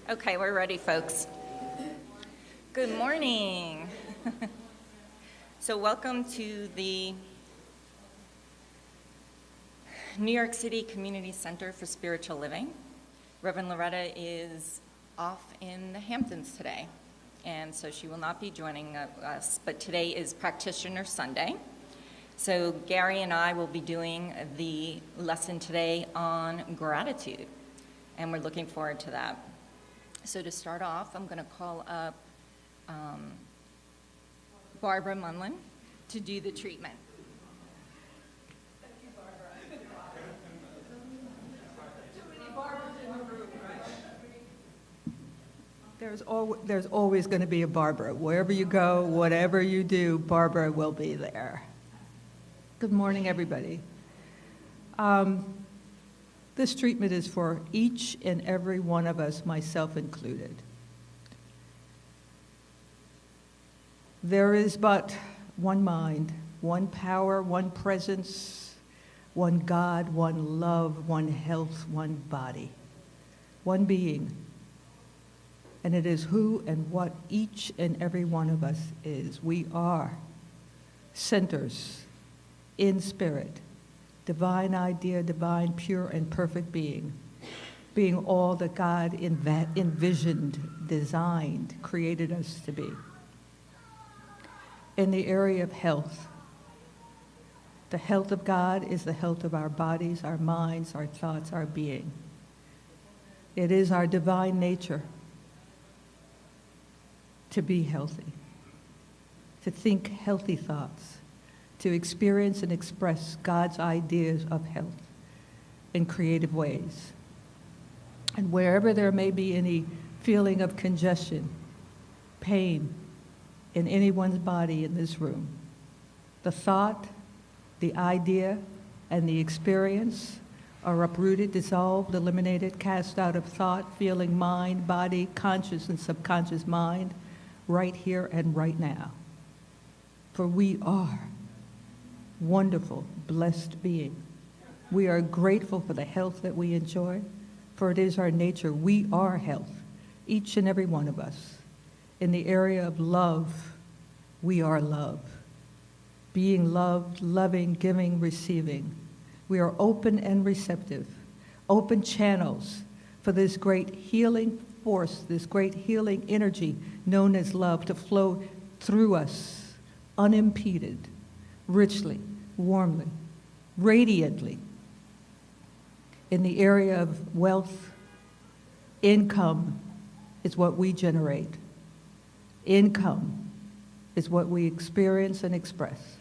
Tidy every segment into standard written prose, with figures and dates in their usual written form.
Okay, we're ready, folks. Good morning. So welcome to the New York City Community Center for Spiritual Living. Reverend Loretta is off in the Hamptons today, and so she will not be joining us, but today is Practitioner Sunday. So Gary and I will be doing the lesson today on gratitude, and we're looking forward to that. So to start off, I'm going to call up Barbara McMillen to do the treatment. Thank you, Barbara. Too many Barbaras in the room, right? There's always going to be a Barbara. Wherever you go, whatever you do, Barbara will be there. Good morning, everybody. This treatment is for each and every one of us, myself included. There is but one mind, one power, one presence, one God, one love, one health, one body, one being. And it is who and what each and every one of us is. We are centers in spirit, divine idea, divine, pure, and perfect being all that God envisioned, designed, created us to be. In the area of health, the health of God is the health of our bodies, our minds, our thoughts, our being. It is our divine nature to be healthy, to think healthy thoughts, to experience and express God's ideas of health in creative ways. And wherever there may be any feeling of congestion, pain in anyone's body in this room, the thought, the idea, and the experience are uprooted, dissolved, eliminated, cast out of thought, feeling, mind, body, conscious and subconscious mind, right here and right now. For we are wonderful, blessed being. We are grateful for the health that we enjoy, for it is our nature. We are health, each and every one of us. In the area of love, we are love. Being loved, loving, giving, receiving. We are open and receptive, open channels for this great healing force, this great healing energy known as love to flow through us, unimpeded, richly, warmly, radiantly. In the area of wealth, income is what we generate. Income is what we experience and express.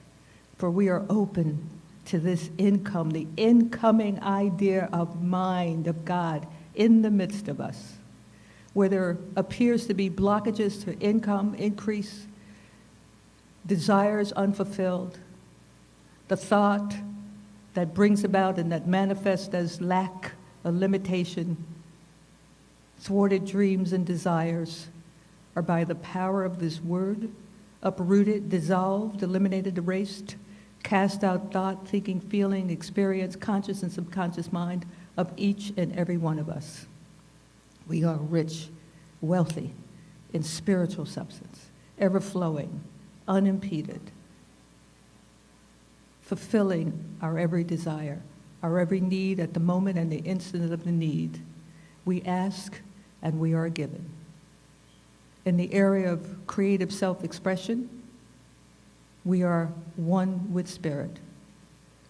For we are open to this income, the incoming idea of mind of God in the midst of us. Where there appears to be blockages to income, increase, desires unfulfilled, the thought that brings about and that manifests as lack, a limitation, thwarted dreams and desires are by the power of this word uprooted, dissolved, eliminated, erased, cast out thought, thinking, feeling, experience, conscious and subconscious mind of each and every one of us. We are rich, wealthy in spiritual substance, ever-flowing, unimpeded, fulfilling our every desire, our every need at the moment and the instant of the need. We ask and we are given. In the area of creative self-expression, we are one with spirit.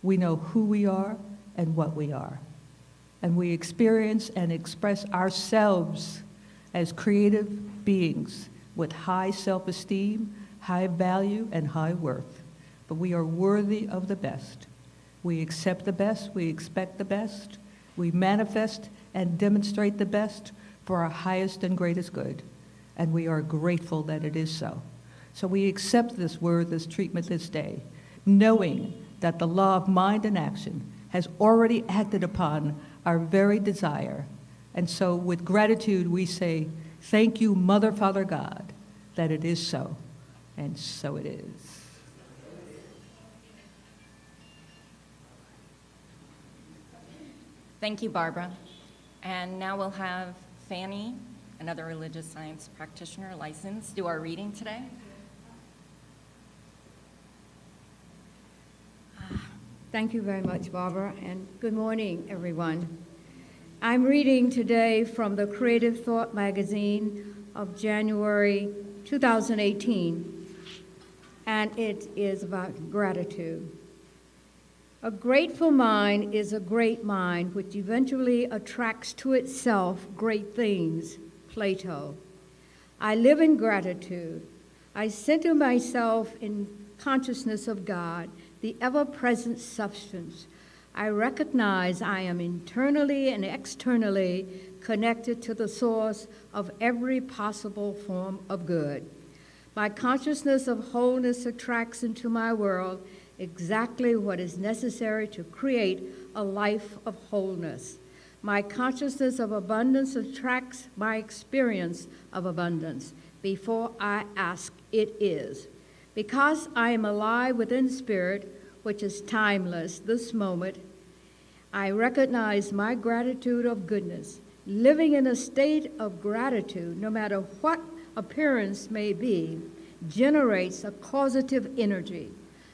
We know who we are and what we are. And we experience and express ourselves as creative beings with high self-esteem, high value, and high worth. But we are worthy of the best. We accept the best, we expect the best, we manifest and demonstrate the best for our highest and greatest good. And we are grateful that it is so. So we accept this word, this treatment this day, knowing that the law of mind and action has already acted upon our very desire. And so with gratitude we say, thank you, Mother, Father, God, that it is so. And so it is. Thank you, Barbara. And now we'll have Fanny another religious science practitioner licensed, do our reading today. Thank you very much, Barbara, and good morning, everyone. I'm reading today from the Creative Thought magazine of January 2018, and it is about gratitude. A grateful mind is a great mind which eventually attracts to itself great things, Plato. I live in gratitude. I center myself in consciousness of God, the ever-present substance. I recognize I am internally and externally connected to the source of every possible form of good. My consciousness of wholeness attracts into my world exactly what is necessary to create a life of wholeness. My consciousness of abundance attracts my experience of abundance before I ask it is. Because I am alive within spirit, which is timeless, this moment, I recognize my gratitude of goodness. Living in a state of gratitude, no matter what appearance may be, generates a causative energy.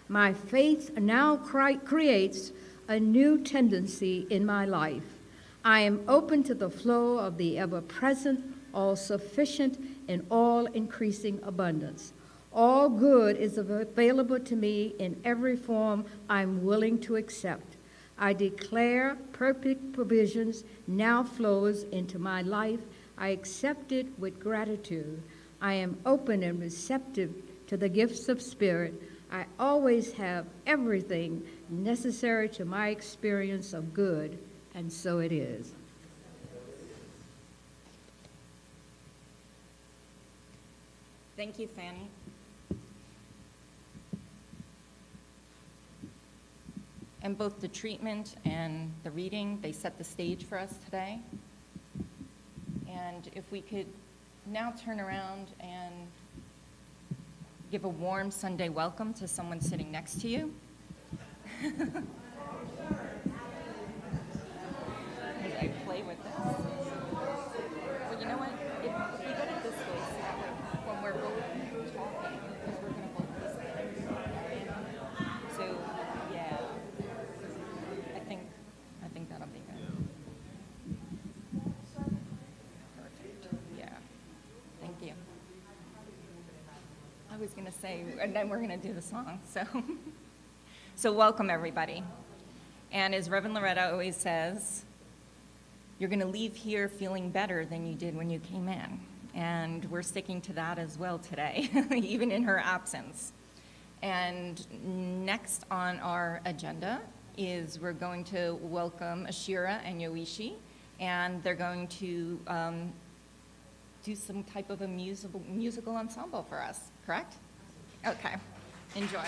My faith now creates a new tendency in my life. I am open to the flow of the ever-present, all-sufficient, and all-increasing abundance. All good is available to me in every form I'm willing to accept. I declare perfect provisions now flows into my life. I accept it with gratitude. I am open and receptive to the gifts of spirit. I always have everything necessary to my experience of good, and so it is. Thank you, Fanny. And both the treatment and the reading, they set the stage for us today. And if we could now turn around and give a warm Sunday welcome to someone sitting next to you. As I play with this. Well, you know what? If we get it this way, so that way, when we're both talking, because we're going to both be sitting. So, yeah. I think that'll be good. Perfect. Yeah. Thank you. I was going to say, and then we're going to do the song. So welcome, everybody. And as Reverend Loretta always says, you're going to leave here feeling better than you did when you came in. And we're sticking to that as well today, even in her absence. And next on our agenda is we're going to welcome Ashira and Yoichi, and they're going to do some type of a musical ensemble for us, correct? Okay, enjoy.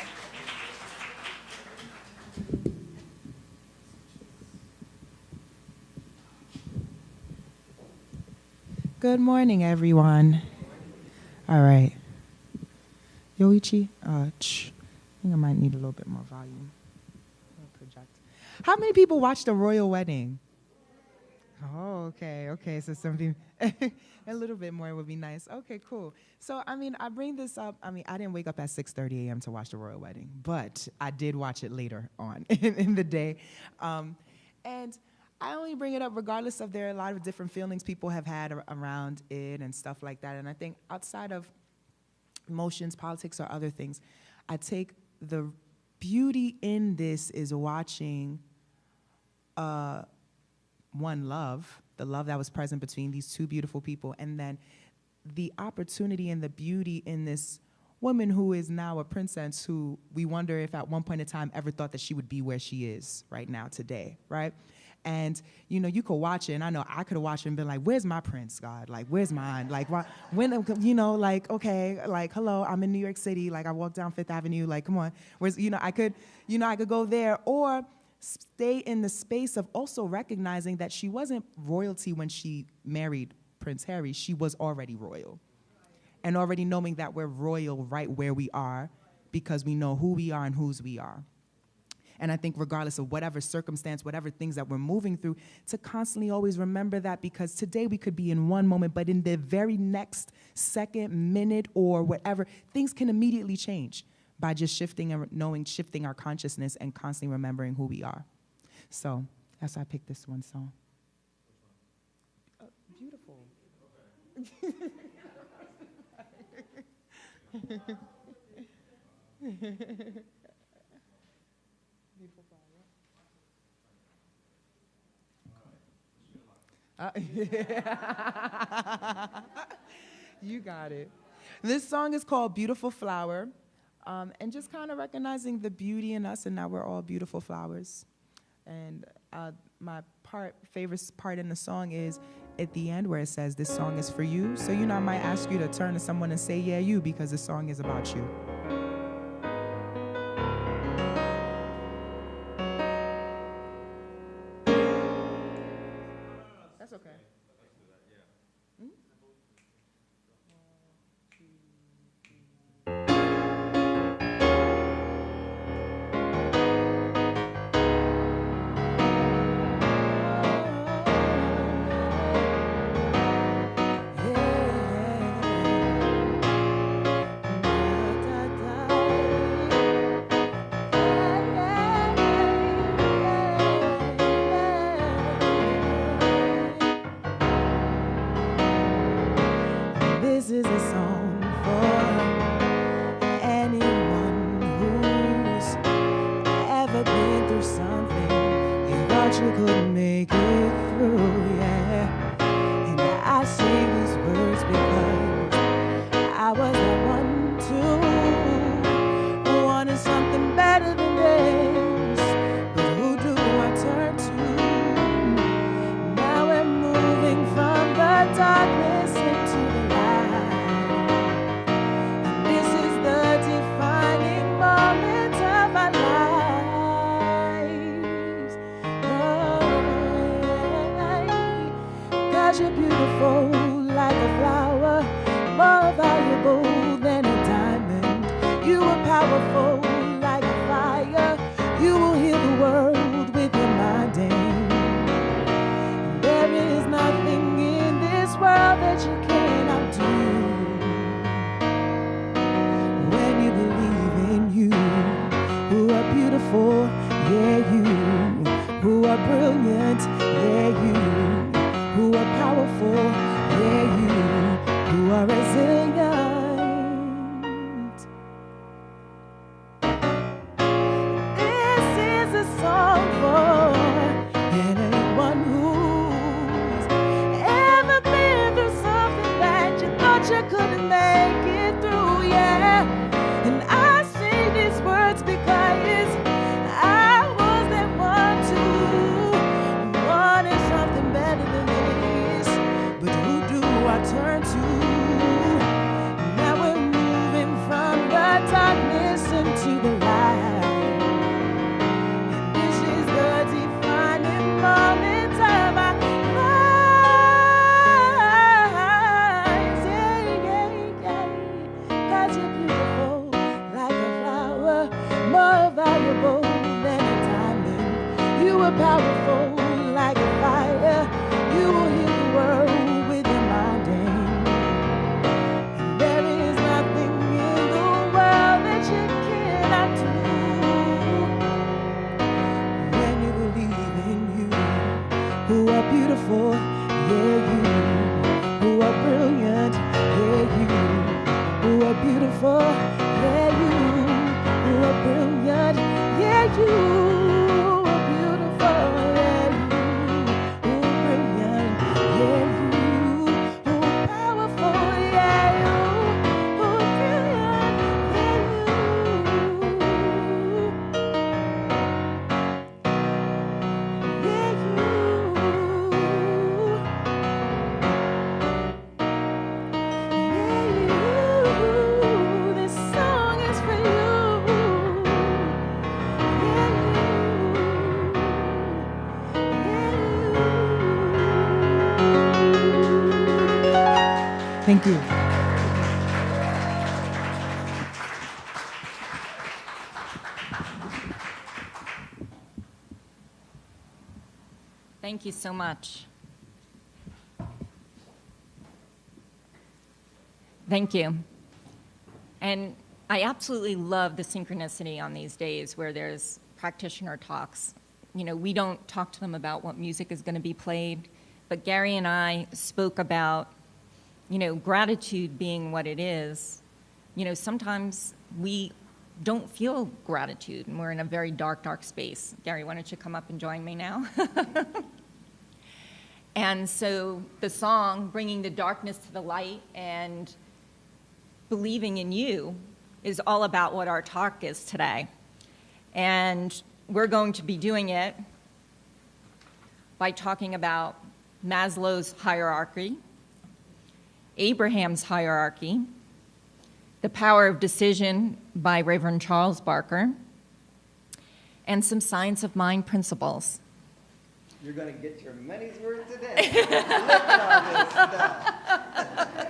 Good morning, everyone. All right. Yoichi, I think I might need a little bit more volume. Project. How many people watched the royal wedding? Oh, okay. So something, a little bit more would be nice. Okay, cool. So, I bring this up. I didn't wake up at 6:30 a.m. to watch the royal wedding, but I did watch it later on in the day. And I only bring it up regardless of there are a lot of different feelings people have had around it and stuff like that. And I think outside of emotions, politics, or other things, I take the beauty in this is watching one love, the love that was present between these two beautiful people, and then the opportunity and the beauty in this woman who is now a princess who we wonder if at one point in time ever thought that she would be where she is right now today, right? And, you could watch it, and I know I could have watched it and been like, where's my prince, God? Like, where's mine? Like, when, okay, like, hello, I'm in New York City. Like, I walked down Fifth Avenue. Like, come on. Where's, I could go there or stay in the space of also recognizing that she wasn't royalty when she married Prince Harry. She was already royal. And already knowing that we're royal right where we are because we know who we are and whose we are. And I think regardless of whatever circumstance, whatever things that we're moving through, to constantly always remember that, because today we could be in one moment, but in the very next second, minute, or whatever, things can immediately change by just shifting our consciousness and constantly remembering who we are. So that's why I picked this one song. Beautiful. Beautiful flower. You got it. This song is called Beautiful Flower, and just kind of recognizing the beauty in us and that we're all beautiful flowers. And my favorite part in the song is at the end where it says, this song is for you. So, I might ask you to turn to someone and say, yeah, you, because the song is about you. That's okay. This is a song for anyone who's ever been through something you thought you couldn't make it through, yeah. And I sing these words because I was that one too, wanted something better than this, but who do I turn to? Now we're moving from the darkness into the light. You're beautiful like a flower, more valuable than a diamond. You are powerful like a fire. You will heal the world with your mind. There is nothing in this world that you cannot do when you believe in you, who are beautiful, yeah, you, who are brilliant, yeah, you, who are powerful, yeah, you, who are resilient. This is a song for anyone who's ever been through something that you thought you couldn't make it through, yeah. And I sing these words because I was that one too, wanted something better than this, but who do I turn to? Now we're moving from the darkness into the light, and this is the defining moment of our lives, yeah, yeah, yeah. 'Cause you're beautiful like a flower, more valuable than a diamond. You are powerful like a fire. You will heal the world with your mind. And there is nothing in the world that you cannot do when you believe in you, who are beautiful, yeah, you, who are brilliant, yeah, you, who are beautiful, yeah, you, who are brilliant, yeah, you. Thank you. Thank you so much. Thank you. And I absolutely love the synchronicity on these days where there's practitioner talks. You know, we don't talk to them about what music is going to be played, but Gary and I spoke about, you know, gratitude being what it is. You know, sometimes we don't feel gratitude, and we're in a very dark, dark space. Gary, why don't you come up and join me now? And so the song, Bringing the Darkness to the Light and Believing in You, is all about what our talk is today. And we're going to be doing it by talking about Maslow's hierarchy, Abraham's hierarchy, The Power of Decision by Reverend Charles Barker, and some science of mind principles. You're going to get your money's worth today. Look at all this stuff.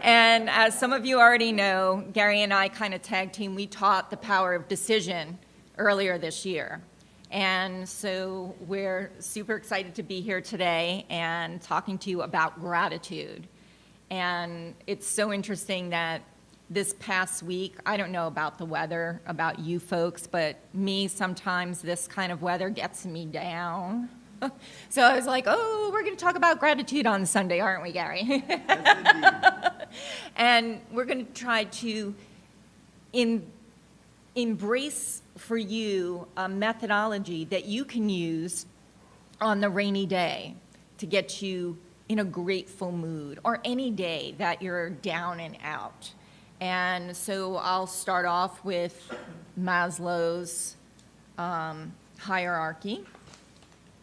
And as some of you already know, Gary and I kind of tag team. We taught The Power of Decision earlier this year. And so we're super excited to be here today and talking to you about gratitude. And it's so interesting that this past week, I don't know about the weather, about you folks, but me, sometimes this kind of weather gets me down. So I was like, oh, we're going to talk about gratitude on Sunday, aren't we, Gary? Yes, indeed. And we're going to try to embrace for you a methodology that you can use on the rainy day to get you in a grateful mood, or any day that you're down and out. And so I'll start off with Maslow's hierarchy.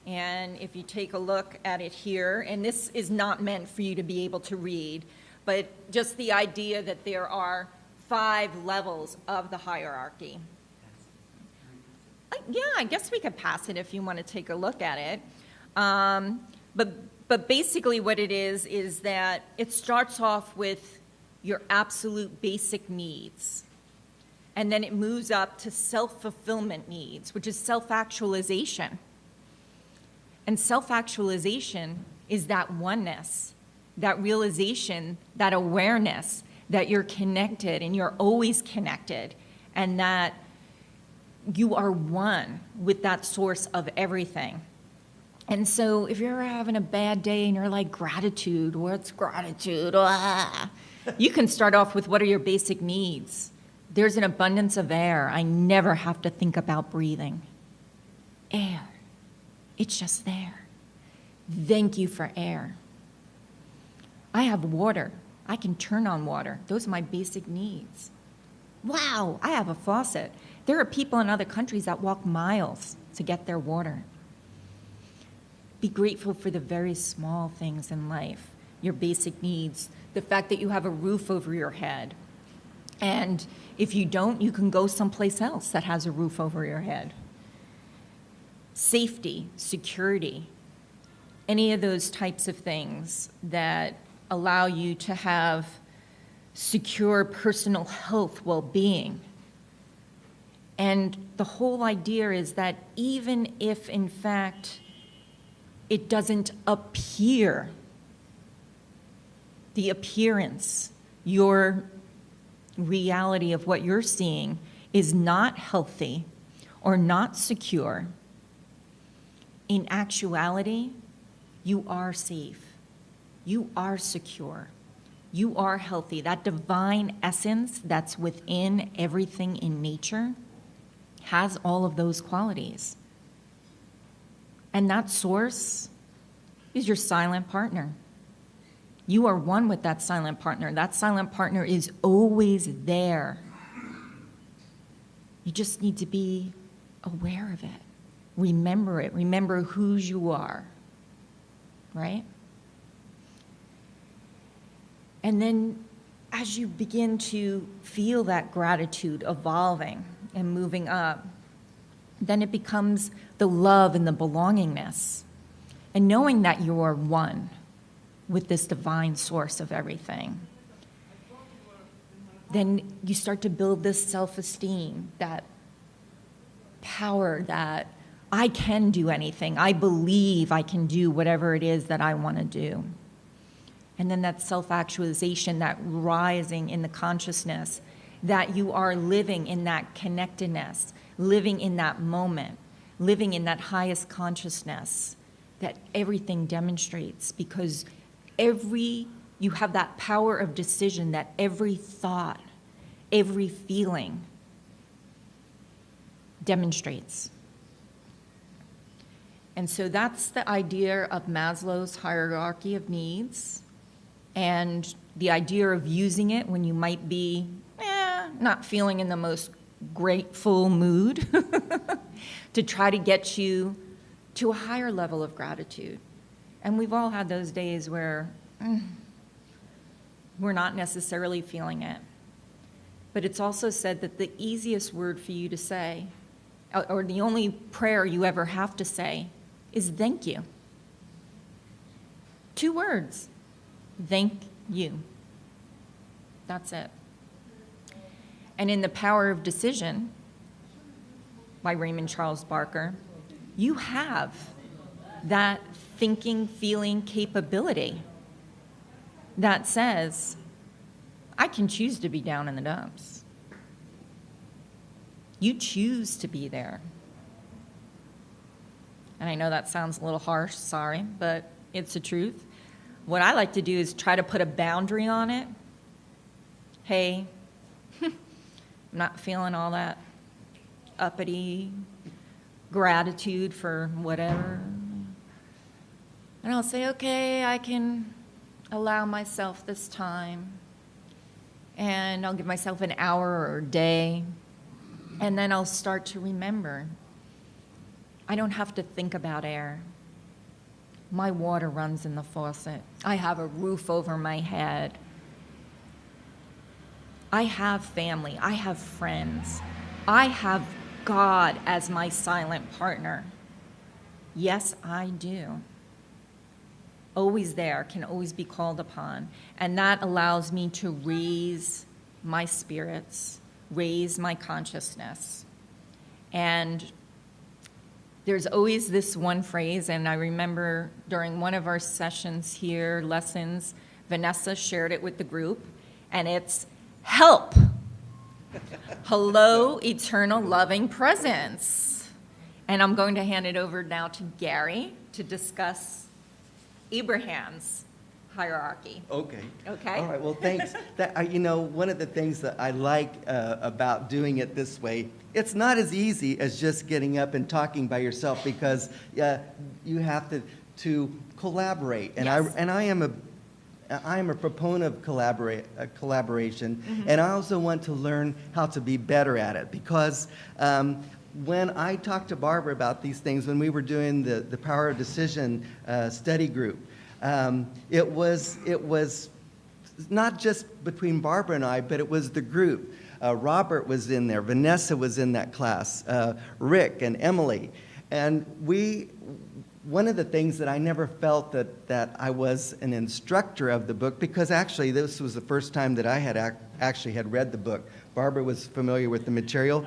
And if you take a look at it here, and this is not meant for you to be able to read, but just the idea that there are 5 levels of the hierarchy. Yeah, I guess we could pass it if you want to take a look at it. But basically what it is that it starts off with your absolute basic needs. And then it moves up to self-fulfillment needs, which is self-actualization. And self-actualization is that oneness, that realization, that awareness that you're connected and you're always connected, and that you are one with that source of everything. And so if you're having a bad day and you're like, gratitude, what's gratitude? Ah. You can start off with, what are your basic needs? There's an abundance of air. I never have to think about breathing. Air. It's just there. Thank you for air. I have water. I can turn on water. Those are my basic needs. Wow, I have a faucet. There are people in other countries that walk miles to get their water. Be grateful for the very small things in life, your basic needs, the fact that you have a roof over your head. And if you don't, you can go someplace else that has a roof over your head. Safety, security, any of those types of things that allow you to have secure personal health, well-being. And the whole idea is that even if, in fact, it doesn't appear, the appearance, your reality of what you're seeing is not healthy or not secure, in actuality, you are safe. You are secure. You are healthy. That divine essence that's within everything in nature has all of those qualities. And that source is your silent partner. You are one with that silent partner. That silent partner is always there. You just need to be aware of it. Remember it. Remember whose you are, right? And then as you begin to feel that gratitude evolving and moving up, then it becomes the love and the belongingness, and knowing that you are one with this divine source of everything. Then you start to build this self-esteem, that power, that I can do anything. I believe I can do whatever it is that I want to do. And then that self-actualization, that rising in the consciousness, that you are living in that connectedness, living in that moment, living in that highest consciousness that everything demonstrates, because you have that power of decision that every thought, every feeling demonstrates. And so that's the idea of Maslow's hierarchy of needs, and the idea of using it when you might be not feeling in the most grateful mood to try to get you to a higher level of gratitude. And we've all had those days where we're not necessarily feeling it. But it's also said that the easiest word for you to say, or the only prayer you ever have to say, is thank you. 2 words. Thank you. That's it. And in The Power of Decision by Raymond Charles Barker, you have that thinking, feeling capability that says, I can choose to be down in the dumps. You choose to be there. And I know that sounds a little harsh, sorry, but it's the truth. What I like to do is try to put a boundary on it. Hey, I'm not feeling all that uppity gratitude for whatever. And I'll say, okay, I can allow myself this time. And I'll give myself an hour or a day. And then I'll start to remember. I don't have to think about air. My water runs in the faucet. I have a roof over my head. I have family. I have friends. I have God as my silent partner. Yes, I do. Always there, can always be called upon. And that allows me to raise my spirits, raise my consciousness. And there's always this one phrase, and I remember during one of our sessions here, lessons, Vanessa shared it with the group, and it's help. Hello, eternal loving presence. And I'm going to hand it over now to Gary to discuss Abraham's hierarchy. Okay. Okay. All right, well, thanks. One of the things that I like about doing it this way, it's not as easy as just getting up and talking by yourself, because you have to collaborate. And Yes. I am a proponent of collaboration, Mm-hmm. and I also want to learn how to be better at it, because when I talked to Barbara about these things, when we were doing the Power of Decision study group, it was not just between Barbara and I, but it was the group. Robert was in there, Vanessa was in that class, Rick and Emily, and one of the things that I never felt that I was an instructor of the book, because actually this was the first time that I had actually had read the book. Barbara was familiar with the material.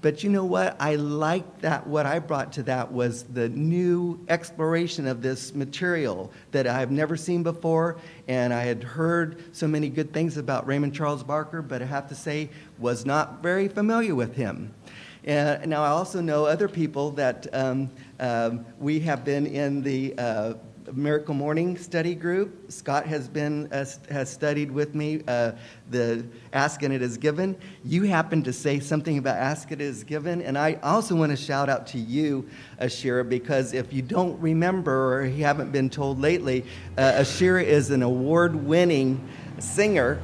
But you know what? I liked that what I brought to that was the new exploration of this material that I've never seen before. And I had heard so many good things about Raymond Charles Barker, but I have to say, was not very familiar with him. And now I also know other people that we have been in the Miracle Morning study group. Scott has studied with me the Ask and It Is Given. You happened to say something about Ask It Is Given, and I also want to shout out to you, Ashira, because if you don't remember or you haven't been told lately, Ashira is an award-winning singer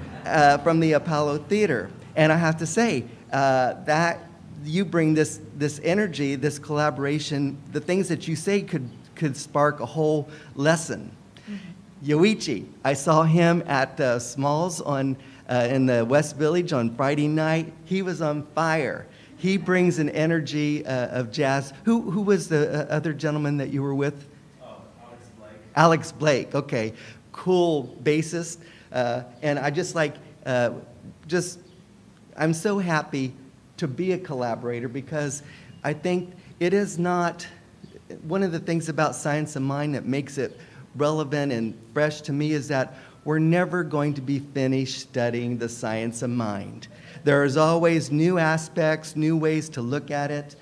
from the Apollo Theater, and I have to say that you bring this energy, this collaboration. The things that you say could spark a whole lesson. Mm-hmm. Yoichi, I saw him at Smalls in the West Village on Friday night. He was on fire. He brings an energy of jazz. Who was the other gentleman that you were with? Alex Blake. Alex Blake, okay. Cool bassist. And I just like, I'm so happy to be a collaborator, because I think it is not one of the things about Science of Mind that makes it relevant and fresh to me is that we're never going to be finished studying the science of mind. There is always new aspects, new ways to look at it,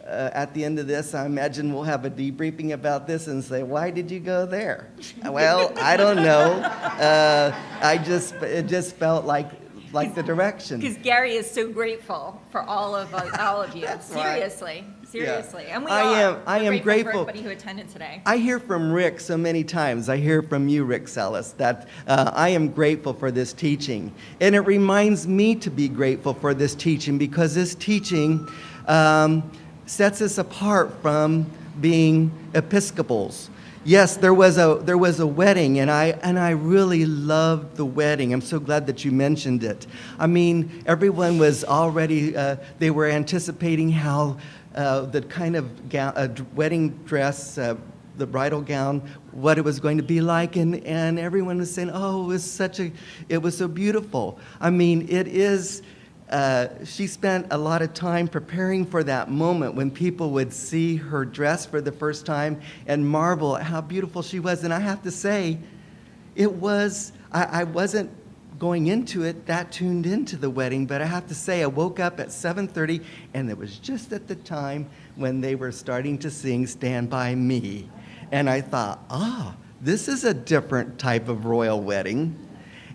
at the end of this, I imagine we'll have a debriefing about this and say, why did you go there? Well, I don't know. It just felt like the direction. Because Gary is so grateful for all of you. That's Seriously. right. Seriously. Yeah. And I am We're grateful for everybody who attended today. I hear from Rick so many times. I hear from you, Rick Sellis, that I am grateful for this teaching. And it reminds me to be grateful for this teaching because this teaching sets us apart from being Episcopals. Yes, there was a wedding, and I really loved the wedding. I'm so glad that you mentioned it. I mean, everyone was already, they were anticipating how the kind of wedding dress, the bridal gown, what it was going to be like, and everyone was saying, oh, it was so beautiful. I mean, it is. She spent a lot of time preparing for that moment when people would see her dress for the first time and marvel at how beautiful she was. And I have to say, I wasn't going into it that tuned into the wedding, but I have to say, I woke up at 7:30, and it was just at the time when they were starting to sing Stand By Me. And I thought, this is a different type of royal wedding.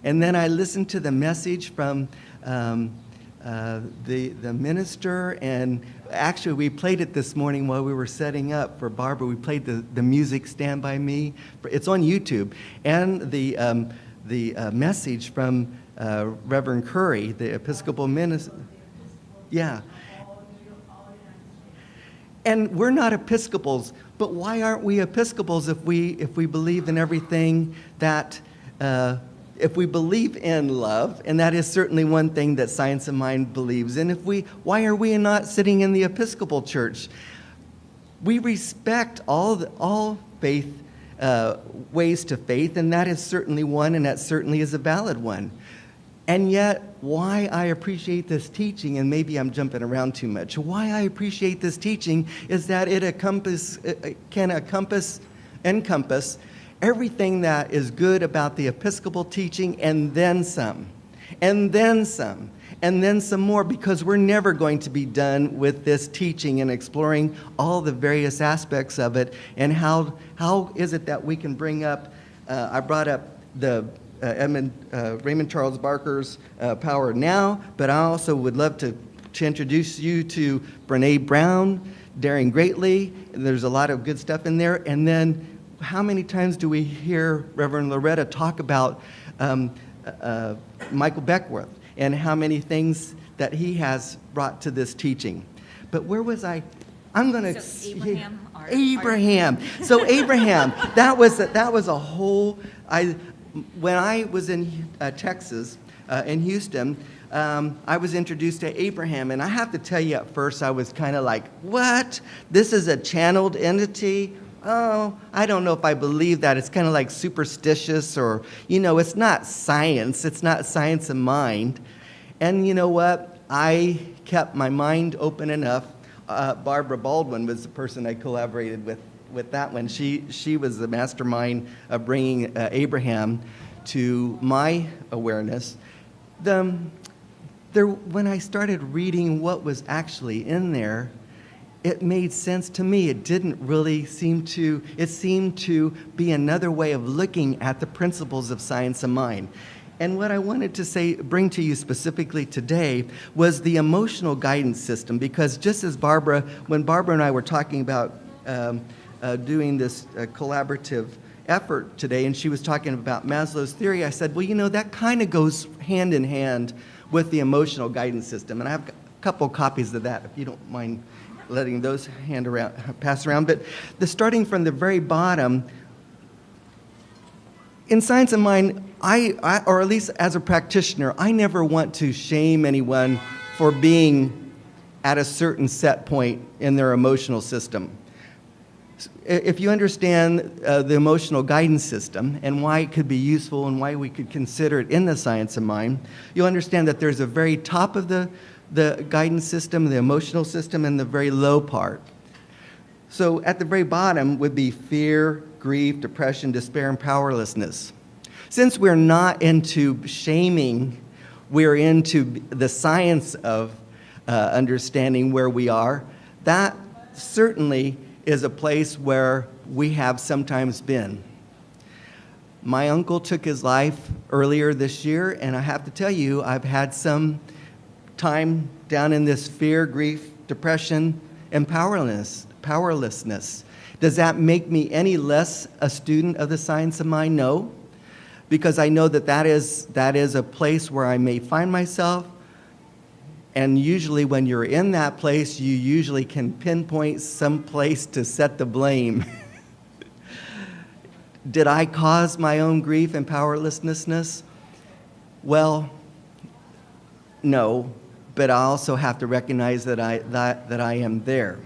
And then I listened to the message from the minister, and actually we played it this morning while we were setting up for Barbara. We played the music Stand By Me. It's on YouTube. And the message from Reverend Curry, the Episcopal minister. Yeah. And we're not Episcopals, but why aren't we Episcopals if we believe in everything that if we believe in love, and that is certainly one thing that Science of Mind believes in, why are we not sitting in the Episcopal Church? We respect all faith, ways to faith, and that is certainly one, and that certainly is a valid one. And yet, why I appreciate this teaching, and maybe I'm jumping around too much, why I appreciate this teaching is that it can encompass everything that is good about the Episcopal teaching, and then some, and then some, and then some more, because we're never going to be done with this teaching and exploring all the various aspects of it, and how is it that we can bring up, I brought up the Raymond Charles Barker's Power Now, but I also would love to introduce you to Brene Brown, Daring Greatly, and there's a lot of good stuff in there, and then how many times do we hear Reverend Loretta talk about Michael Beckworth and how many things that he has brought to this teaching? But where was I? I'm going to... So Abraham. Abraham. So Abraham, that was a whole... When I was in Texas, in Houston, I was introduced to Abraham, and I have to tell you at first I was kind of like, what? This is a channeled entity? Oh, I don't know if I believe that. It's kind of like superstitious, or, it's not science. It's not Science of Mind. And you know what? I kept my mind open enough. Barbara Baldwin was the person I collaborated with that one. She was the mastermind of bringing Abraham to my awareness. When I started reading what was actually in there, it made sense to me. It seemed to be another way of looking at the principles of Science of Mind. And what I wanted to bring to you specifically today was the emotional guidance system, because just as when Barbara and I were talking about doing this collaborative effort today, and she was talking about Maslow's theory, I said, well, that kind of goes hand in hand with the emotional guidance system. And I have a couple copies of that, if you don't mind letting those pass around. But starting from the very bottom, in Science of Mind, I, or at least as a practitioner, I never want to shame anyone for being at a certain set point in their emotional system. If you understand the emotional guidance system and why it could be useful and why we could consider it in the Science of Mind, you'll understand that there's a very top of the guidance system, the emotional system, and the very low part. So at the very bottom would be fear, grief, depression, despair, and powerlessness. Since we're not into shaming, we're into the science of understanding where we are. That certainly is a place where we have sometimes been. My uncle took his life earlier this year, and I have to tell you, I've had some time down in this fear, grief, depression, and powerlessness. Does that make me any less a student of the science of mind? No, because I know that is a place where I may find myself, and usually when you're in that place, you usually can pinpoint some place to set the blame. Did I cause my own grief and powerlessness? Well, no, but I also have to recognize that I am there.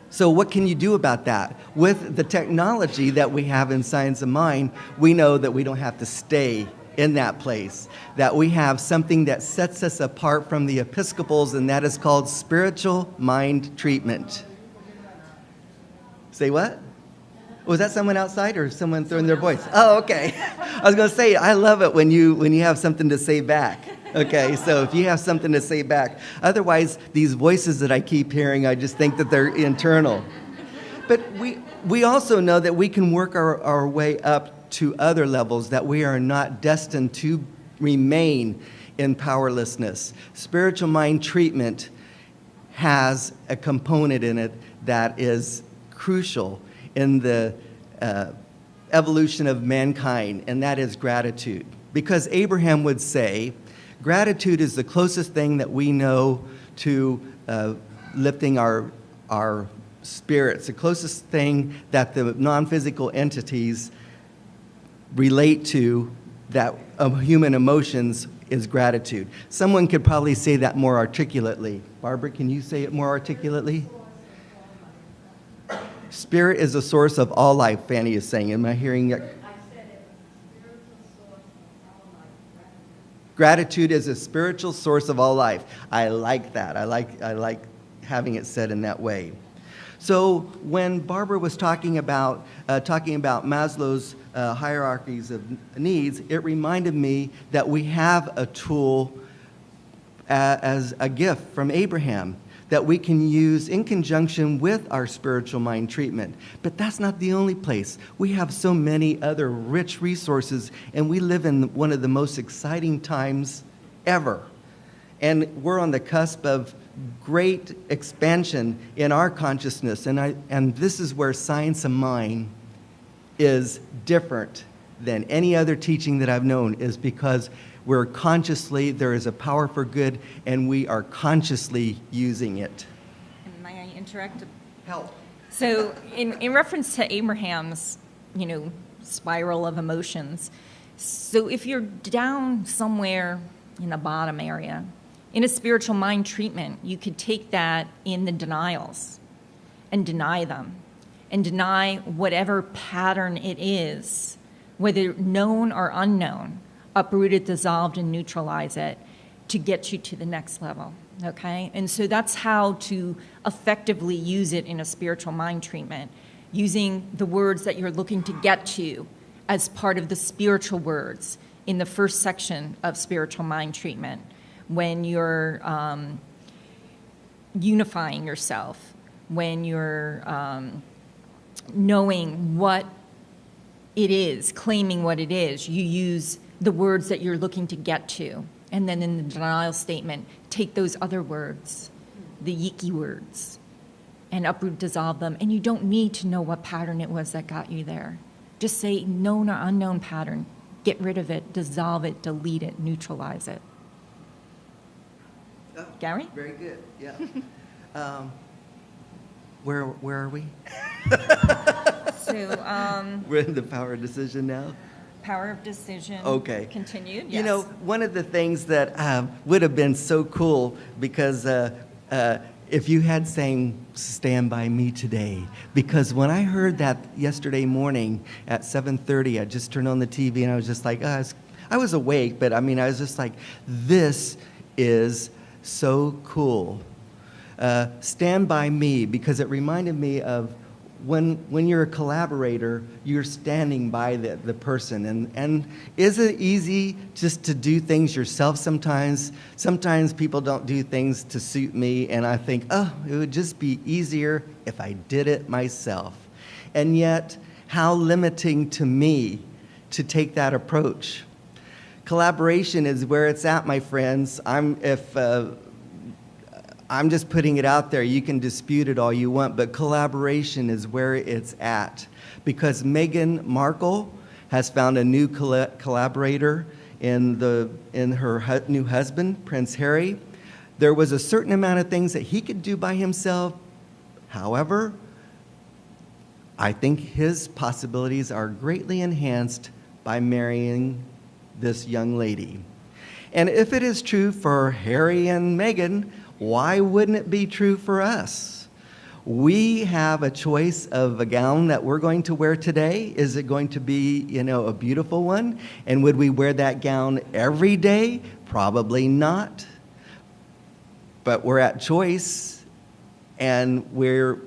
So what can you do about that? With the technology that we have in Science of Mind, we know that we don't have to stay in that place, that we have something that sets us apart from the Episcopals, and that is called spiritual mind treatment. Say what? Was that someone outside or someone throwing their voice? Oh, okay. I was going to say, I love it when you have something to say back. Okay, so if you have something to say back. Otherwise, these voices that I keep hearing, I just think that they're internal. But we also know that we can work our way up to other levels, that we are not destined to remain in powerlessness. Spiritual mind treatment has a component in it that is crucial in the evolution of mankind, and that is gratitude. Because Abraham would say, gratitude is the closest thing that we know to lifting our spirits, the closest thing that the non-physical entities relate to that of human emotions is gratitude. Someone could probably say that more articulately. Barbara, can you say it more articulately? Spirit is the source of all life, Fanny is saying. Am I hearing it? I said it. Spiritual source of all life. Gratitude is a spiritual source of all life. I like that. I like having it said in that way. So when Barbara was talking about Maslow's hierarchies of needs, it reminded me that we have a tool as a gift from Abraham that we can use in conjunction with our spiritual mind treatment. But that's not the only place. We have so many other rich resources, and we live in one of the most exciting times ever. And we're on the cusp of great expansion in our consciousness, and this is where Science of Mind is different than any other teaching that I've known, is because we're consciously, there is a power for good, and we are consciously using it. And may I interrupt? Help. So in reference to Abraham's, spiral of emotions, so if you're down somewhere in the bottom area, in a spiritual mind treatment, you could take that in the denials and deny them, and deny whatever pattern it is, whether known or unknown, uproot it, dissolve, and neutralize it to get you to the next level, okay? And so that's how to effectively use it in a spiritual mind treatment, using the words that you're looking to get to as part of the spiritual words in the first section of spiritual mind treatment, when you're unifying yourself, when you're knowing what it is, claiming what it is, you use the words that you're looking to get to. And then in the denial statement, take those other words, the yicky words, and uproot, dissolve them. And you don't need to know what pattern it was that got you there. Just say known or unknown pattern. Get rid of it, dissolve it, delete it, neutralize it. Oh, Gary? Very good, yeah. Where are we? So, We're in the power of decision now? power of decision. Okay. Continued, yes. You know, one of the things that would have been so cool, because if you had sang Stand By Me Today, because when I heard that yesterday morning at 7:30, I just turned on the TV and I was just like, I was awake, but I mean, I was just like, this is so cool. stand by me, because it reminded me of when you're a collaborator, you're standing by the person. And is it easy just to do things yourself sometimes? Sometimes people don't do things to suit me, and I think, oh, it would just be easier if I did it myself. And yet, how limiting to me to take that approach. Collaboration is where it's at, my friends. I'm just putting it out there. You can dispute it all you want, but collaboration is where it's at. Because Meghan Markle has found a new collaborator in her new husband, Prince Harry. There was a certain amount of things that he could do by himself. However, I think his possibilities are greatly enhanced by marrying this young lady. And if it is true for Harry and Meghan, why wouldn't it be true for us? We have a choice of a gown that we're going to wear today. Is it going to be, a beautiful one? And would we wear that gown every day? Probably not. But we're at choice, and we're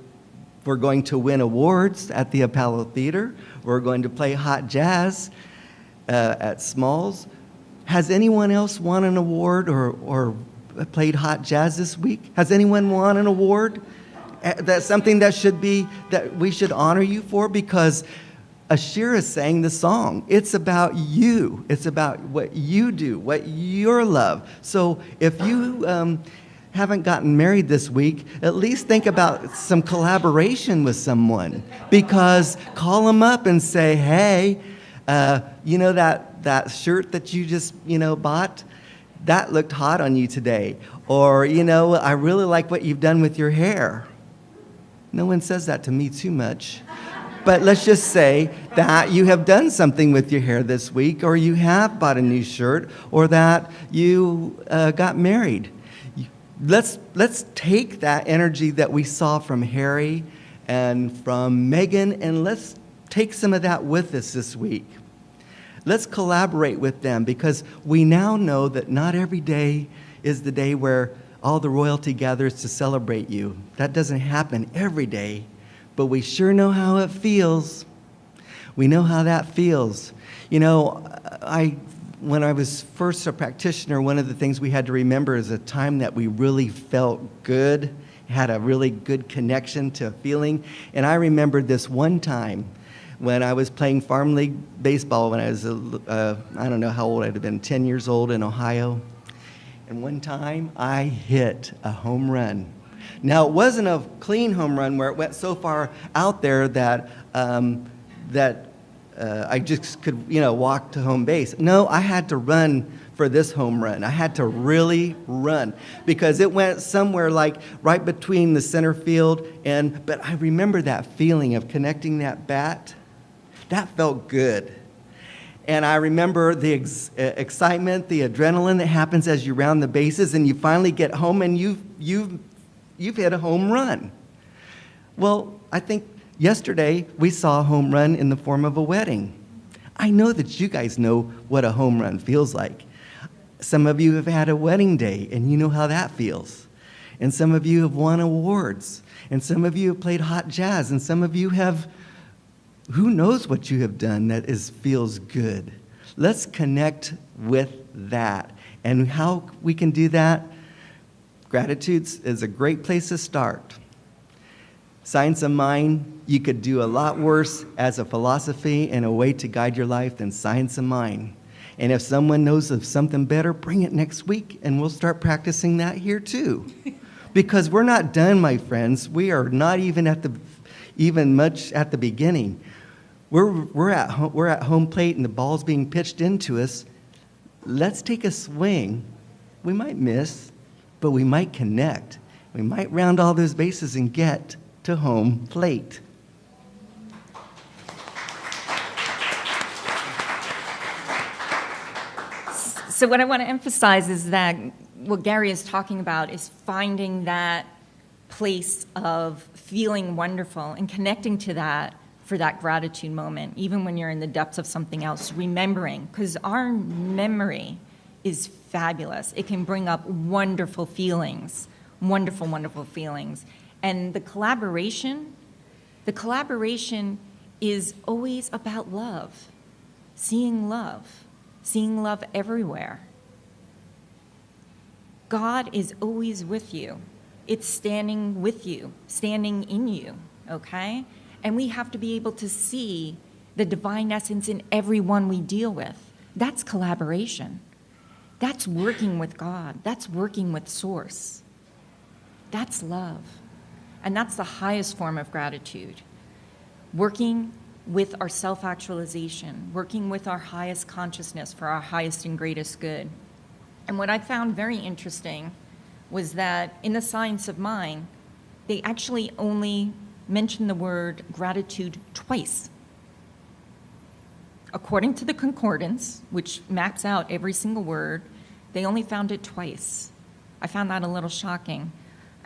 going to win awards at the Apollo Theater. We're going to play hot jazz at Smalls. Has anyone else won an award or played hot jazz this week? Has anyone won an award? That's something that we should honor you for, because Ashira sang the song. It's about you. It's about what you do, what your love. So if you haven't gotten married this week, at least think about some collaboration with someone, because call them up and say, hey, that shirt that you just, bought, that looked hot on you today. Or, I really like what you've done with your hair. No one says that to me too much. But let's just say that you have done something with your hair this week, or you have bought a new shirt, or that you got married. Let's take that energy that we saw from Harry and from Meghan, and let's take some of that with us this week. Let's collaborate with them, because we now know that not every day is the day where all the royalty gathers to celebrate you. That doesn't happen every day, but we sure know how it feels. We know how that feels. When I was first a practitioner, one of the things we had to remember is a time that we really felt good, had a really good connection to a feeling. And I remembered this one time when I was playing Farm League baseball when I was, I don't know how old I'd have been, 10 years old in Ohio. And one time I hit a home run. Now, it wasn't a clean home run where it went so far out there that I just could, walk to home base. No, I had to run for this home run. I had to really run, because it went somewhere like right between the center field but I remember that feeling of connecting that bat. That felt good. And I remember the excitement, the adrenaline that happens as you round the bases and you finally get home and you've hit a home run. Well, I think yesterday we saw a home run in the form of a wedding. I know that you guys know what a home run feels like. Some of you have had a wedding day and you know how that feels. And some of you have won awards. And some of you have played hot jazz. And some of you have, who knows what you have done that feels good. Let's connect with that. And how we can do that? Gratitude is a great place to start. Science of mind, you could do a lot worse as a philosophy and a way to guide your life than science of mind. And if someone knows of something better, bring it next week and we'll start practicing that here too. Because we're not done, my friends. We are not even much at the beginning. We're at home plate and the ball's being pitched into us. Let's take a swing. We might miss, but we might connect. We might round all those bases and get to home plate. So what I want to emphasize is that what Gary is talking about is finding that place of feeling wonderful and connecting to that for that gratitude moment, even when you're in the depths of something else, remembering, because our memory is fabulous. It can bring up wonderful feelings wonderful, wonderful feelings. And the collaboration is always about love, seeing love everywhere. God is always with you. It's standing with you, standing in you, okay? And we have to be able to see the divine essence in everyone we deal with. That's collaboration. That's working with God. That's working with Source. That's love. And that's the highest form of gratitude. Working with our self-actualization, working with our highest consciousness for our highest and greatest good. And what I found very interesting was that in the science of mind, they actually only mention the word gratitude twice. According to the concordance, which maps out every single word, they only found it twice. I found that a little shocking.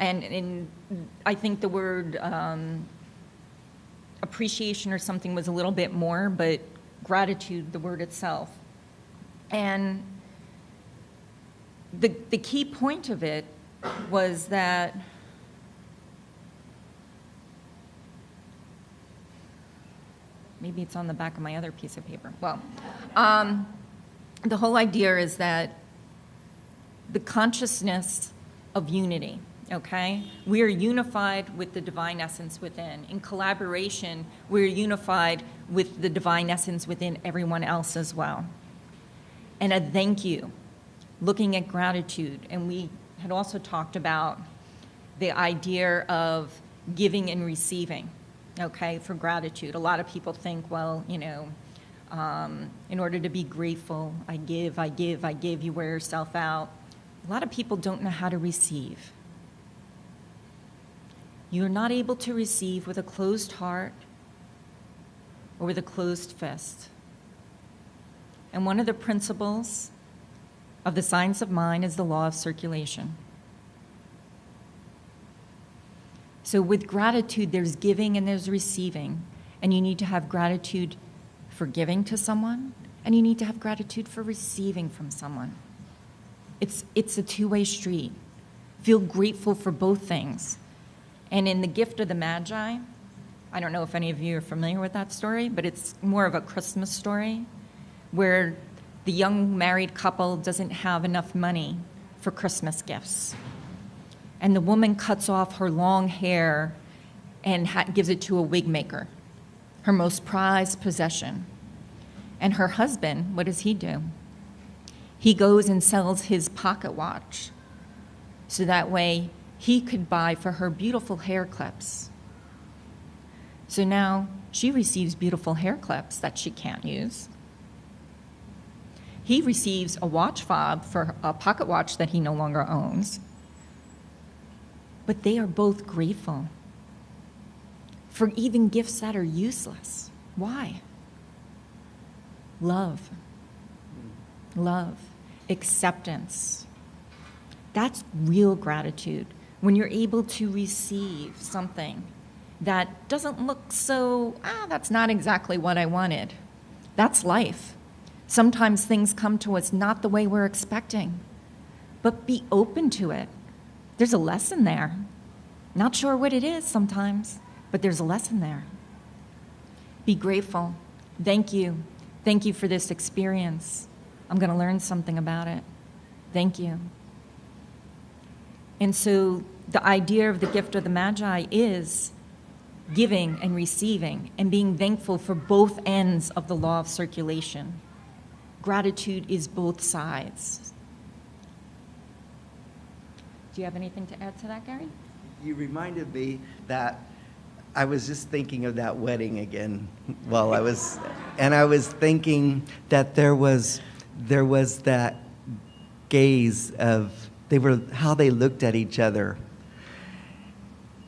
And I think the word appreciation or something was a little bit more, but gratitude, the word itself. And the key point of it was that maybe it's on the back of my other piece of paper. Well, the whole idea is that the consciousness of unity, okay? We are unified with the divine essence within. In collaboration, we're unified with the divine essence within everyone else as well. And a thank you, looking at gratitude. And we had also talked about the idea of giving and receiving, okay, for gratitude. A lot of people think, well, you know, in order to be grateful, I give, you wear yourself out. A lot of people don't know how to receive. You're not able to receive with a closed heart or with a closed fist. And one of the principles of the science of mind is the law of circulation. So with gratitude, there's giving and there's receiving. And you need to have gratitude for giving to someone, and you need to have gratitude for receiving from someone. It's a two-way street. Feel grateful for both things. And in the gift of the Magi, I don't know if any of you are familiar with that story, but it's more of a Christmas story where the young married couple doesn't have enough money for Christmas gifts. And the woman cuts off her long hair and gives it to a wig maker, her most prized possession. And her husband, what does he do? He goes and sells his pocket watch so that way he could buy for her beautiful hair clips. So now she receives beautiful hair clips that she can't use. He receives a watch fob for a pocket watch that he no longer owns. But they are both grateful for even gifts that are useless. Why? Love. Love. Acceptance. That's real gratitude. When you're able to receive something that doesn't look so, that's not exactly what I wanted. That's life. Sometimes things come to us not the way we're expecting, but be open to it. There's a lesson there. Not sure what it is sometimes, but there's a lesson there. Be grateful. Thank you. Thank you for this experience. I'm going to learn something about it. Thank you. And so the idea of the gift of the Magi is giving and receiving and being thankful for both ends of the law of circulation. Gratitude is both sides. Do you have anything to add to that, Gary? You reminded me that I was just thinking of that wedding again while I was thinking that there was that gaze of how they looked at each other.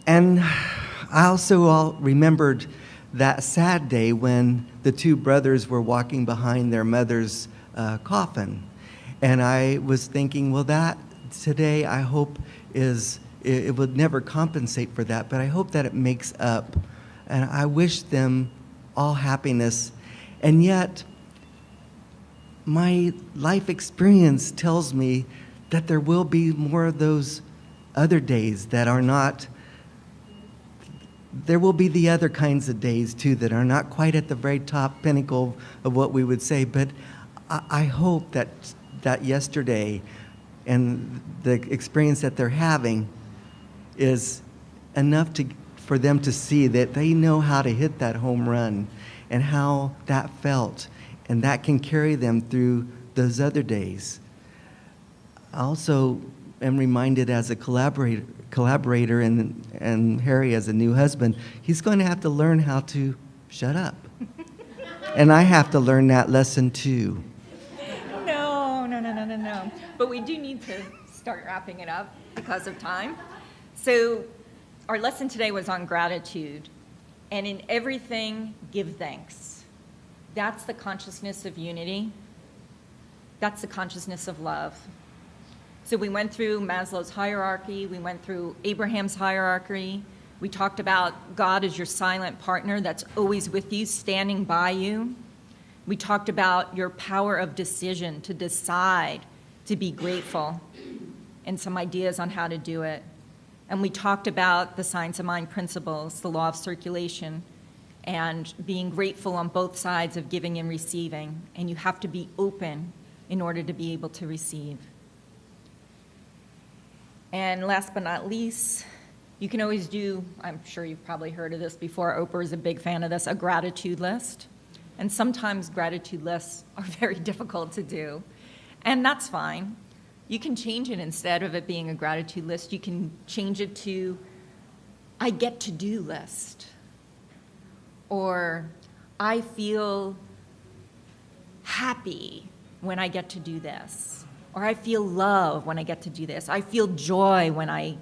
And I also remembered that sad day when the two brothers were walking behind their mother's coffin. And I was thinking, well, that today I hope it would never compensate for that, but I hope that it makes up. And I wish them all happiness. And yet, my life experience tells me that there will be more of those other days that are not, there will be the other kinds of days too that are not quite at the very top pinnacle of what we would say, but I hope that yesterday and the experience that they're having is enough for them to see that they know how to hit that home run and how that felt, and that can carry them through those other days. I also am reminded as a collaborator and Harry as a new husband, he's going to have to learn how to shut up. And I have to learn that lesson too. No. But we do need to start wrapping it up because of time. So our lesson today was on gratitude. And in everything, give thanks. That's the consciousness of unity. That's the consciousness of love. So we went through Maslow's hierarchy. We went through Abraham's hierarchy. We talked about God as your silent partner that's always with you, standing by you. We talked about your power of decision to decide to be grateful and some ideas on how to do it. And we talked about the science of mind principles, the law of circulation, and being grateful on both sides of giving and receiving. And you have to be open in order to be able to receive. And last but not least, you can always do, I'm sure you've probably heard of this before, Oprah is a big fan of this, a gratitude list. And sometimes gratitude lists are very difficult to do. And that's fine. You can change it. Instead of it being a gratitude list, you can change it to, I get to do list. Or, I feel happy when I get to do this. Or I feel love when I get to do this. I feel joy when I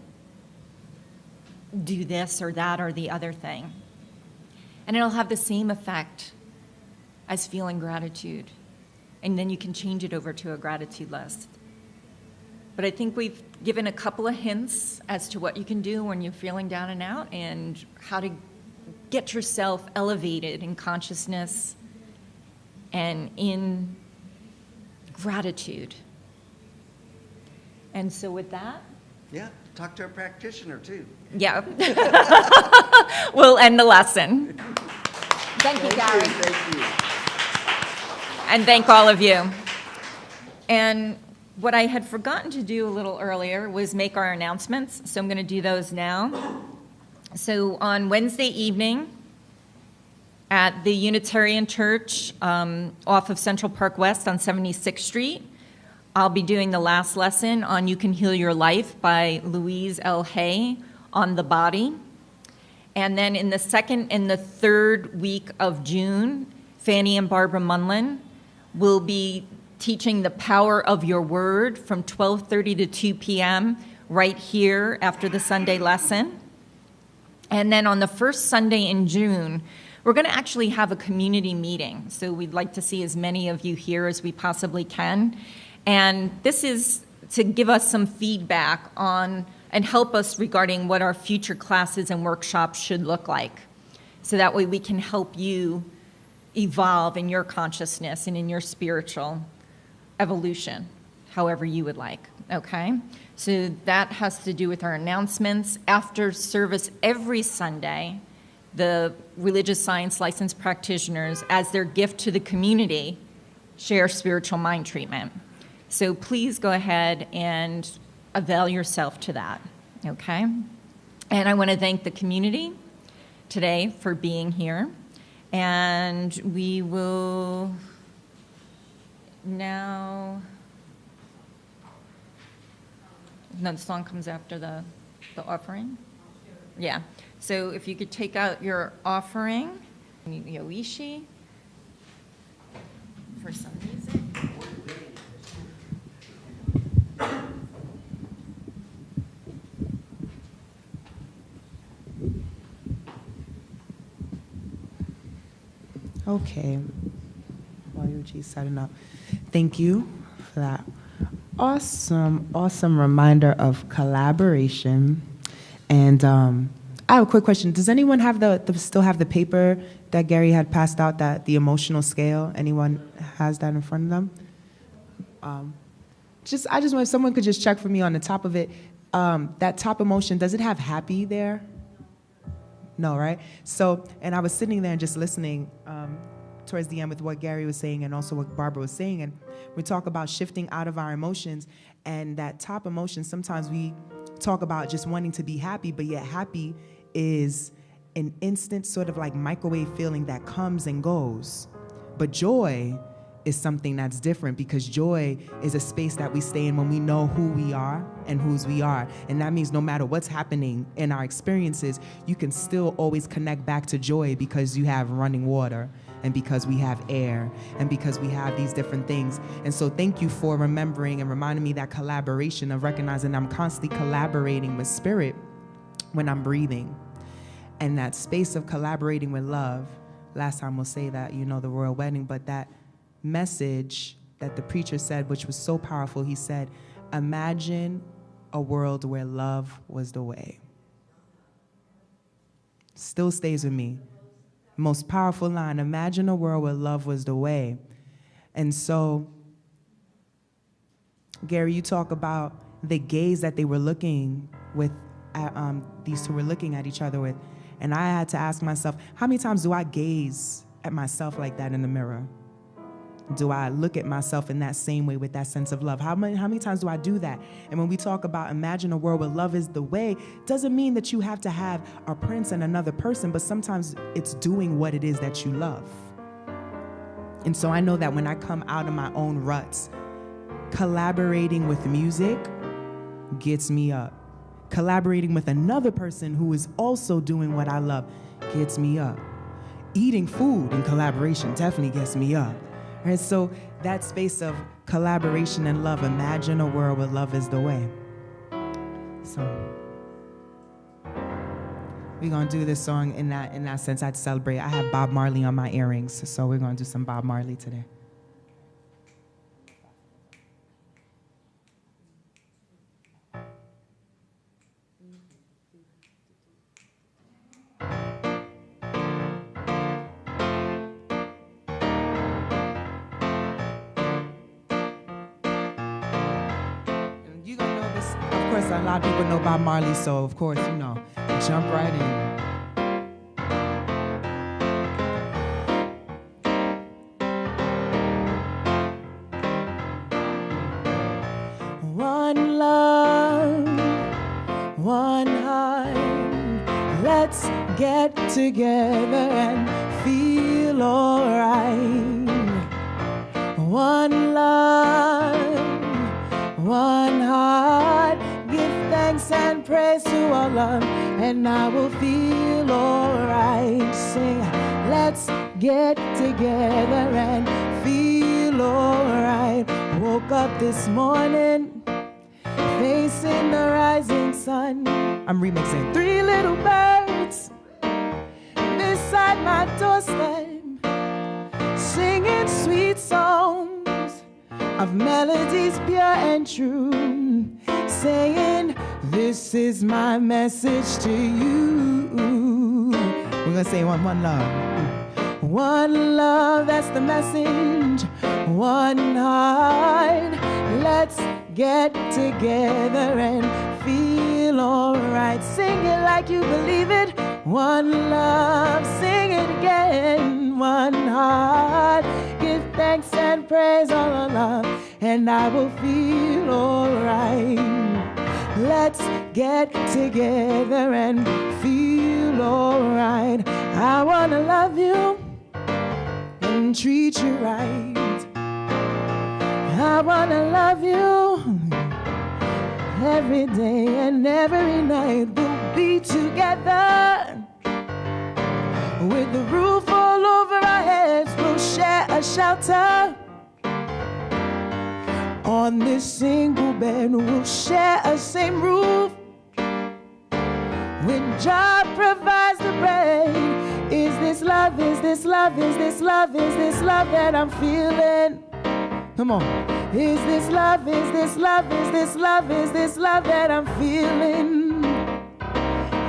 do this or that or the other thing. And it'll have the same effect as feeling gratitude. And then you can change it over to a gratitude list. But I think we've given a couple of hints as to what you can do when you're feeling down and out and how to get yourself elevated in consciousness and in gratitude. And so with that, Yeah, talk to a practitioner too. yeah, we'll end the lesson. Thank you, Gary. Thank you. And thank all of you. And what I had forgotten to do a little earlier was make our announcements, so I'm going to do those now. So on Wednesday evening at the Unitarian Church off of Central Park West on 76th Street, I'll be doing the last lesson on You Can Heal Your Life by Louise L. Hay on the body. And then in the second and the third week of June, Fanny and Barbara Munlin will be teaching the power of your word from 12:30 to 2 p.m. right here after the Sunday lesson. And then on the first Sunday in June, we're going to actually have a community meeting. So we'd like to see as many of you here as we possibly can. And this is to give us some feedback on and help us regarding what our future classes and workshops should look like. So that way we can help you evolve in your consciousness and in your spiritual evolution, however you would like, okay? So that has to do with our announcements. After service every Sunday, the religious science licensed practitioners, as their gift to the community, share spiritual mind treatment. So please go ahead and avail yourself to that, okay? And I want to thank the community today for being here. And we will now, no, the song comes after the offering? Yeah. So if you could take out your offering, Yoishi, for some music. Okay. While Yuji's setting up. Thank you for that awesome reminder of collaboration. And I have a quick question. Does anyone have still have the paper that Gary had passed out, that the emotional scale? Anyone has that in front of them? I just want, if someone could just check for me on the top of it, that top emotion, does it have happy there? No, right? So, and I was sitting there and just listening towards the end with what Gary was saying and also what Barbara was saying, and we talk about shifting out of our emotions, and that top emotion, sometimes we talk about just wanting to be happy, but yet happy is an instant sort of like microwave feeling that comes and goes. But joy is something that's different, because joy is a space that we stay in when we know who we are and whose we are. And that means no matter what's happening in our experiences, you can still always connect back to joy because you have running water, and because we have air, and because we have these different things. And so thank you for remembering and reminding me that collaboration of recognizing I'm constantly collaborating with spirit when I'm breathing. And that space of collaborating with love. Last time we'll say that, the royal wedding, but that message that the preacher said, which was so powerful, he said, imagine a world where love was the way. Still stays with me. Most powerful line, imagine a world where love was the way. And so, Gary, you talk about the gaze that they were looking with, these two were looking at each other with. And I had to ask myself, how many times do I gaze at myself like that in the mirror? Do I look at myself in that same way with that sense of love? How many times do I do that? And when we talk about imagine a world where love is the way, doesn't mean that you have to have a prince and another person, but sometimes it's doing what it is that you love. And so I know that when I come out of my own ruts, collaborating with music gets me up. Collaborating with another person who is also doing what I love gets me up. Eating food in collaboration definitely gets me up. Right? So that space of collaboration and love, imagine a world where love is the way. So we're going to do this song in that sense. I'd celebrate. I have Bob Marley on my earrings, so we're going to do some Bob Marley today. A lot of people know Bob Marley, so of course, jump right in. One love, one heart, let's get together and feel alright. One love, one heart, give thanks and praise to Allah, and I will feel alright. Sing, let's get together and feel alright. Woke up this morning, facing the rising sun. I'm remixing. 3 little birds beside my doorstep, singing sweet songs of melodies pure and true, saying, this is my message to you. We're gonna say one love. One love, that's the message. One heart, let's get together and feel alright. Sing it like you believe it. One love, sing it again. One heart, give thanks and praise all love, and I will feel alright. Let's get together and feel alright. I wanna love you and treat you right. I wanna love you every day and every night. We'll be together with the roof all over our heads. We'll share a shelter on this single bed. We'll share a same roof. When God provides the bread, is this love, is this love, is this love, is this love that I'm feeling? Come on. Is this love, is this love, is this love, is this love that I'm feeling?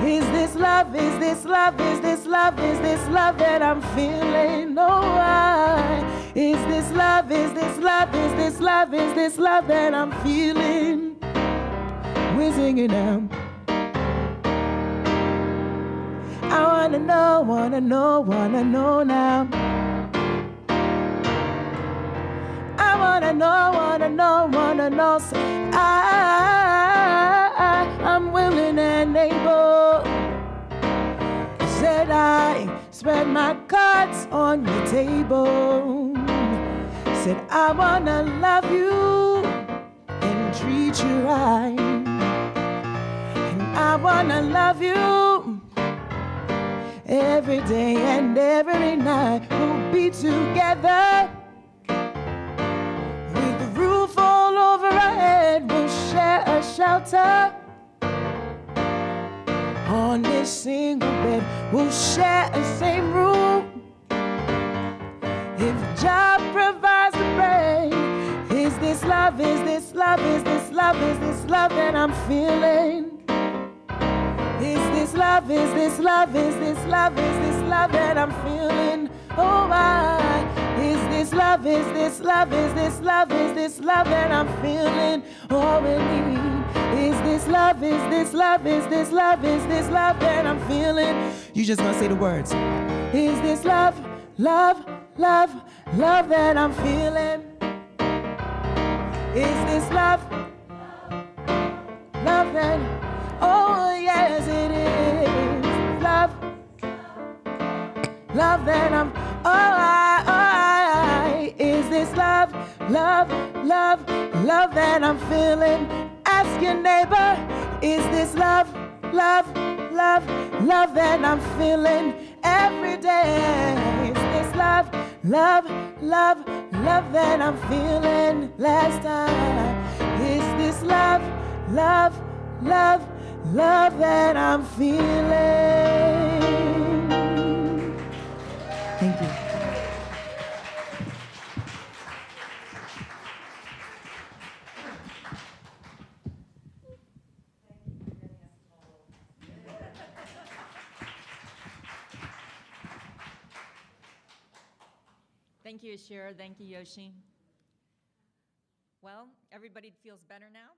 Is this love, is this love, is this love, is this love that I'm feeling? Oh, is this love, is this love, is this love, is this love that I'm feeling? we're singing now. I wanna know now. I wanna know. So I'm willing and able. Said I spread my cards on your table. Said I wanna love you and treat you right. And I wanna love you every day and every night. We'll be together with a roof all over our head. We'll share a shelter on this single bed. We'll share the same room. If job provides the bread, is this love, is this love, is this love, is this love that I'm feeling? Is this love, is this love, is this love, is this love that I'm feeling? Oh my, is this love, is this love, is this love, is this love that I'm feeling? Oh, we need. Is this love, is this love, is this love, is this love that I'm feeling? You just gonna say the words. Is this love, love, love, love that I'm feeling? Is this love, love that, oh yes it is. Love, love that I'm, is this love, love, love, love that I'm feeling? Ask your neighbor, is this love, love, love, love that I'm feeling every day? Is this love, love, love, love that I'm feeling last time? Is this love, love, love, love that I'm feeling? Thank you. Thank you, Ashira. Thank you, Yoshi. Well, everybody feels better now?